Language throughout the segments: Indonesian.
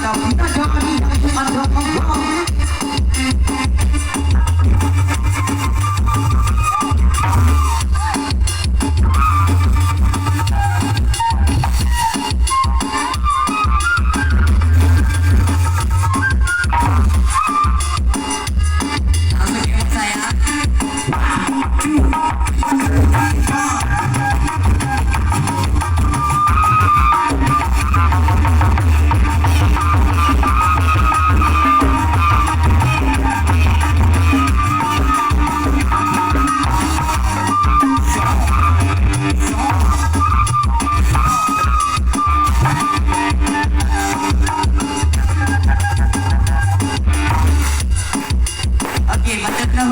ada bidadari yang ada pembawa.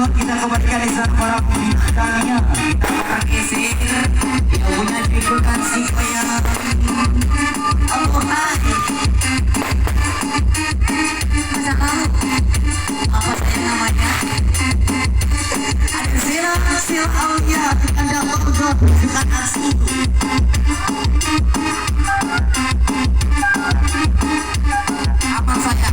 Kita kembalikan di saat para pembinanya kita geser yang punya judulkan si kaya Al-Quran. Masa kamu apa saya namanya ada sila aulia anda berdoa bukan asli apa saja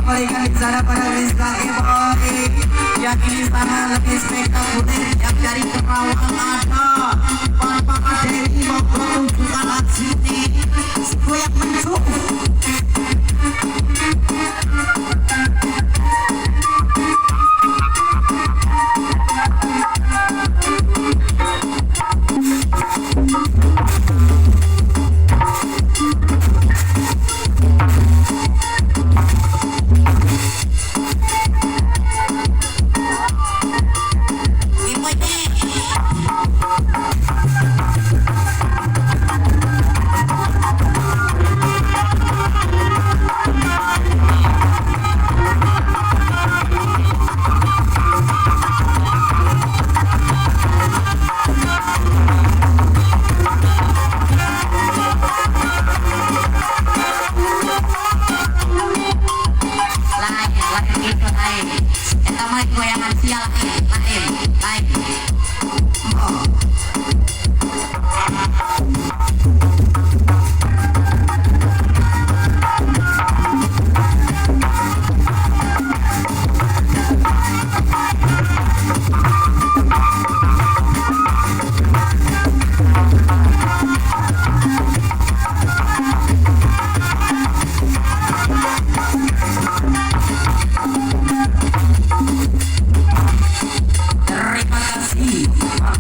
kembalikan di sana pada Rizka Ibrahim yang ini sana lebih spektakuler yang dari Kerawang ada tunjukkan aksi ini si goyang mencung. Goyangan sial lain. Oh.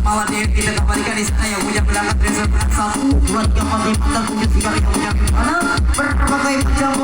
Mawar Dewi kita kembalikan di sana yang punya belakang Tresor satu buat yang masih mantap tunjuk tiga yang punya gimana berbagai macam